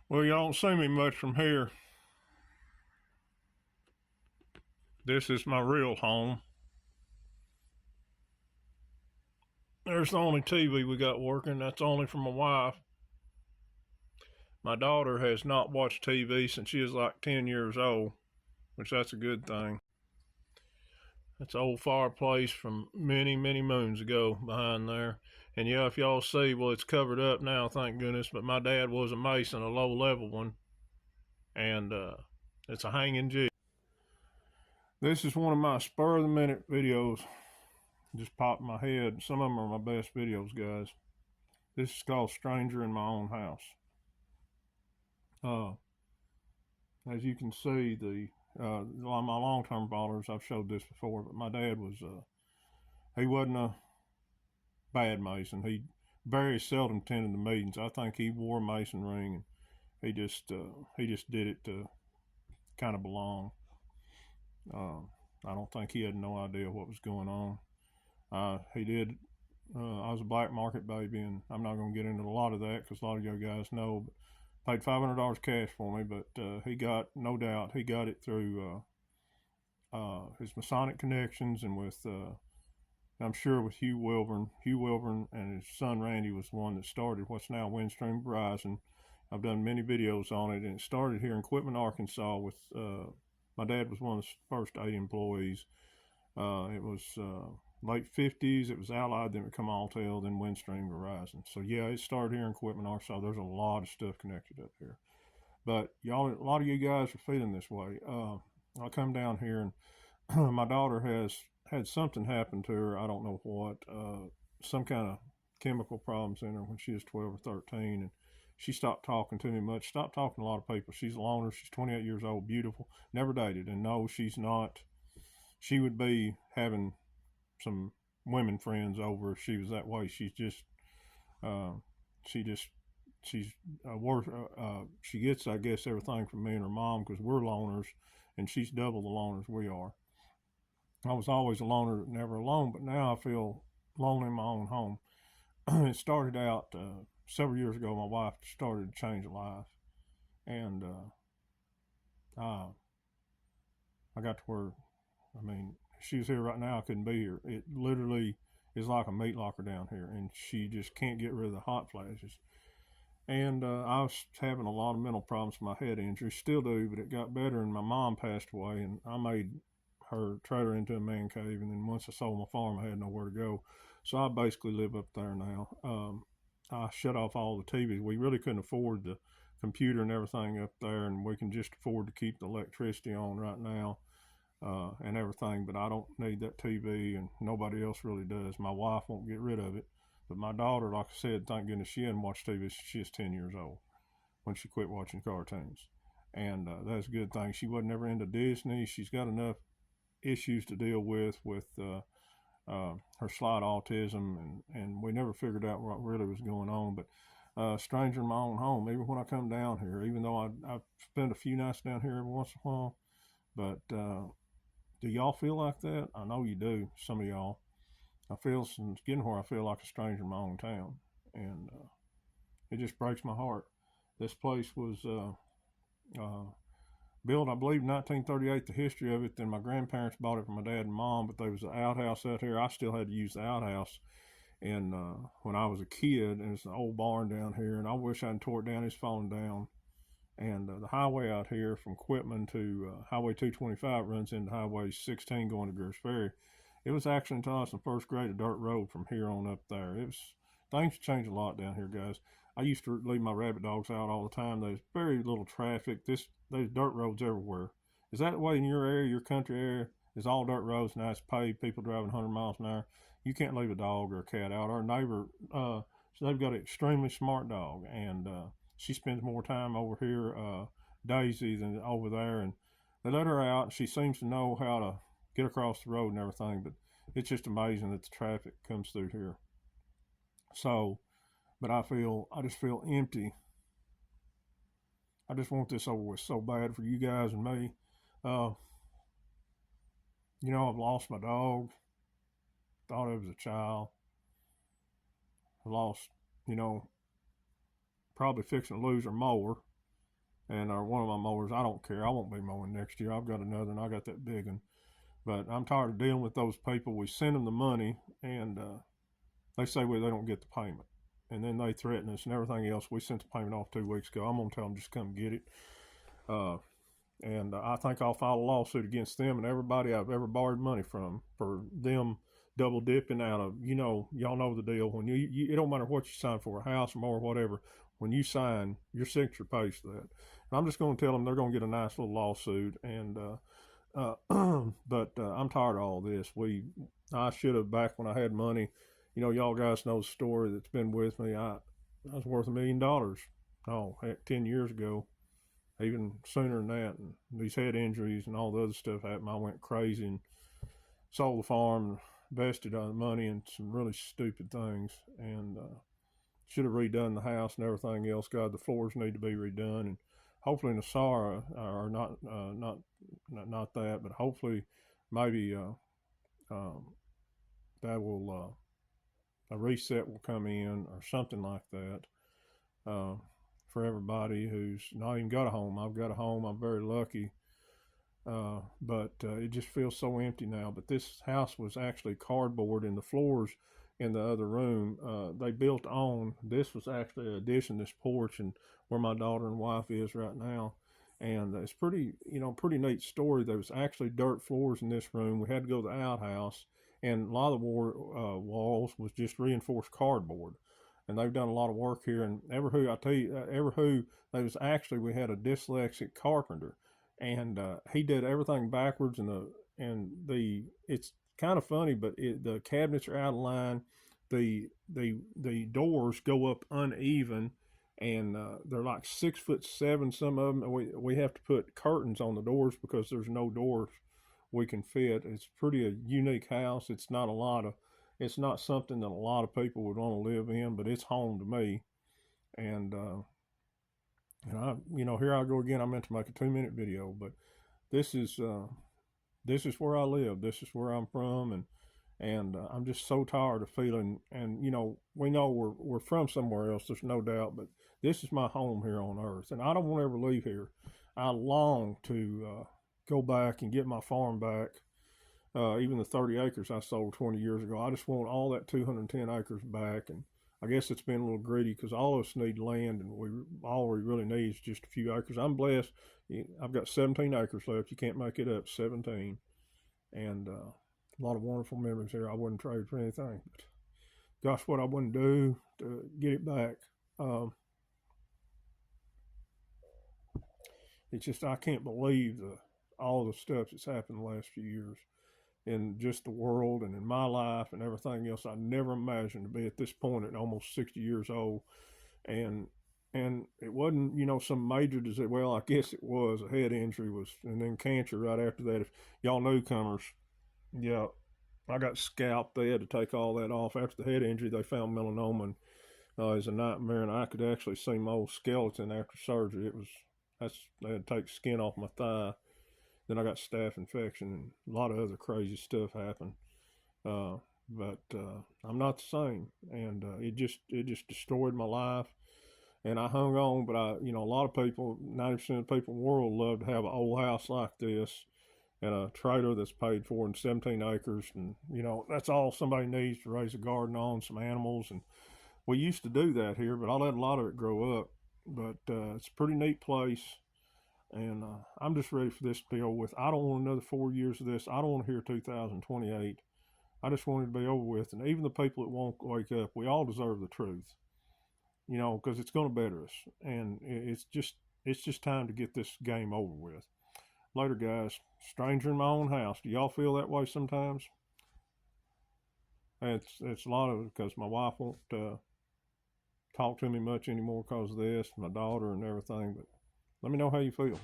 Well, you don't see me much from here. This is my real home. There's the only TV we got working. That's only for my wife. My daughter has not watched TV since she was like 10 years old, which that's a good thing. That's an old fireplace from many, many moons ago behind there. And yeah, if y'all see, well, it's covered up now, thank goodness. But my dad was a mason, a low level one. And it's a hanging jig. This is one of my spur of the minute videos. Just popped in my head. Some of them are my best videos, guys. This is called Stranger in My Own House. As you can see, my long-term followers, I've showed this before, but my dad was, he wasn't a bad mason. He very seldom attended the meetings. I think he wore a mason ring, and he just did it to kind of belong. I don't think he had no idea what was going on. He did. I was a black market baby, and I'm not going to get into a lot of that because a lot of you guys know. But paid $500 cash for me, but he got, no doubt, he got it through his Masonic connections and with, I'm sure, with Hugh Wilburn. Hugh Wilburn and his son Randy was the one that started what's now Windstream Verizon. I've done many videos on it, and it started here in Quitman, Arkansas with, my dad was one of the first 8 employees. It was late 50s. It was Allied, then it became Alltel, then Windstream Verizon. So yeah, it started here in Quitman, Arkansas. There's a lot of stuff connected up here. But y'all, a lot of you guys are feeling this way. I come down here and my daughter has had something happen to her. I don't know what, some kind of chemical problems in her when she was 12 or 13. And she stopped talking to me much, stopped talking to a lot of people. She's a loner. She's 28 years old, beautiful, never dated. And no, she's not. She would be having some women friends over if she was that way. She's just, she gets, I guess, everything from me and her mom because we're loners, and she's double the loners we are. I was always a loner, never alone, but now I feel lonely in my own home. It started out several years ago. My wife started to change her life, and I got to where, I mean, if she was here right now, I couldn't be here. It literally is like a meat locker down here, and she just can't get rid of the hot flashes. And I was having a lot of mental problems with my head injury, still do, but it got better. And my mom passed away, and I made her trade her into a man cave. And then once I sold my farm, I had nowhere to go, so I basically live up there now. I shut off all the TV. We really couldn't afford the computer and everything up there, and we can just afford to keep the electricity on right now. And everything, but I don't need that TV, and nobody else really does. My wife won't get rid of it, but my daughter, like I said, thank goodness she hadn't watched TV since she was 10 years old when she quit watching cartoons, and that's a good thing. She wasn't ever into Disney. She's got enough issues to deal with her slight autism, and we never figured out what really was going on. But stranger in my own home, even when I come down here, even though I spend a few nights down here every once in a while, but do y'all feel like that? I know you do, some of y'all. I feel, since getting where I feel like a stranger in my own town, and it just breaks my heart. This place was built, I believe, 1938. The history of it. Then my grandparents bought it from my dad and mom, but there was an outhouse out here. I still had to use the outhouse, and when I was a kid, and it's an old barn down here, and I wish I hadn't tore it down. It's fallen down. And the highway out here from Quitman to Highway 225 runs into Highway 16 going to Greers Ferry. It was actually until I was in first grade a dirt road from here on up there. Things change a lot down here, guys. I used to leave my rabbit dogs out all the time. There's very little traffic. There's dirt roads everywhere. Is that the way in your area, your country area? It's all dirt roads, now it's paved, people driving 100 miles an hour. You can't leave a dog or a cat out. Our neighbor, so they've got an extremely smart dog, and she spends more time over here, Daisy, than over there. And they let her out, and she seems to know how to get across the road and everything. But it's just amazing that the traffic comes through here. So, but I just feel empty. I just want this over with so bad for you guys and me. I've lost my dog. Thought it was a child. I lost, probably fixing to lose her mower. And one of my mowers, I don't care. I won't be mowing next year. I've got another, and I got that big one. But I'm tired of dealing with those people. We send them the money, and they say they don't get the payment, and then they threaten us and everything else. We sent the payment off 2 weeks ago. I'm gonna tell them just come get it. Uh, and I think I'll file a lawsuit against them and everybody I've ever borrowed money from for them double dipping out of, y'all know the deal. When you it don't matter what you sign for, a house or more or whatever, when you sign, your signature pays for that. And I'm just going to tell them they're going to get a nice little lawsuit. And but I'm tired of all this. I should have, back when I had money. Y'all guys know the story that's been with me. I was worth $1 million. Oh, heck, 10 years ago, even sooner than that. And these head injuries and all the other stuff happened. I went crazy and sold the farm and invested on the money in some really stupid things. And should have redone the house and everything else. God, the floors need to be redone. And hopefully NESARA, or not that, but hopefully maybe that will a reset will come in or something like that for everybody who's not even got a home. I've got a home. I'm very lucky. But it just feels so empty now. But this house was actually cardboard, and the floors in the other room they built on. This was actually an addition, this porch, and where my daughter and wife is right now. And it's pretty neat story. There was actually dirt floors in this room. We had to go to the outhouse, and a lot of the walls was just reinforced cardboard. And they've done a lot of work here. And Everhoo, I tell you, Everhoo, we had a dyslexic carpenter, and he did everything backwards. It's kind of funny, but the cabinets are out of line. The doors go up uneven, and they're like 6'7", some of them. And we have to put curtains on the doors because there's no doors we can fit. It's pretty a unique house. It's not something that a lot of people would want to live in, but it's home to me. And I, here I go again. I meant to make a 2-minute video, but this is where I live. This is where I'm from, and I'm just so tired of feeling. And we know we're from somewhere else. There's no doubt, but this is my home here on earth, and I don't want to ever leave here. I long to go back and get my farm back. Even the 30 acres I sold 20 years ago. I just want all that 210 acres back. And I guess it's been a little greedy because all of us need land, and all we really need is just a few acres. I'm blessed. I've got 17 acres left. You can't make it up, 17. And a lot of wonderful memories here. I wouldn't trade for anything. But gosh, what I wouldn't do to get it back. It's just, I can't believe all the stuff that's happened the last few years in just the world and in my life and everything else. I never imagined to be at this point at almost 60 years old. And it wasn't, some major disease. Well, I guess it was. A head injury was, and then cancer right after that. If y'all newcomers, yeah, I got scalped. They had to take all that off. After the head injury, they found melanoma, and it was a nightmare. And I could actually see my old skeleton after surgery. They had to take skin off my thigh. Then I got staph infection, and a lot of other crazy stuff happened. But I'm not the same, and it just destroyed my life. And I hung on, but a lot of people, 90% of the people in the world love to have an old house like this and a trailer that's paid for and 17 acres. And, that's all somebody needs to raise a garden on, some animals. And we used to do that here, but I let a lot of it grow up. But it's a pretty neat place. And I'm just ready for this to be over with. I don't want another 4 years of this. I don't want to hear 2028. I just want it to be over with. And even the people that won't wake up, we all deserve the truth, because it's going to better us. And it's just time to get this game over with. Later, guys. Stranger in my own house. Do y'all feel that way sometimes? It's a lot of it because my wife won't talk to me much anymore because of this, my daughter and everything. But let me know how you feel.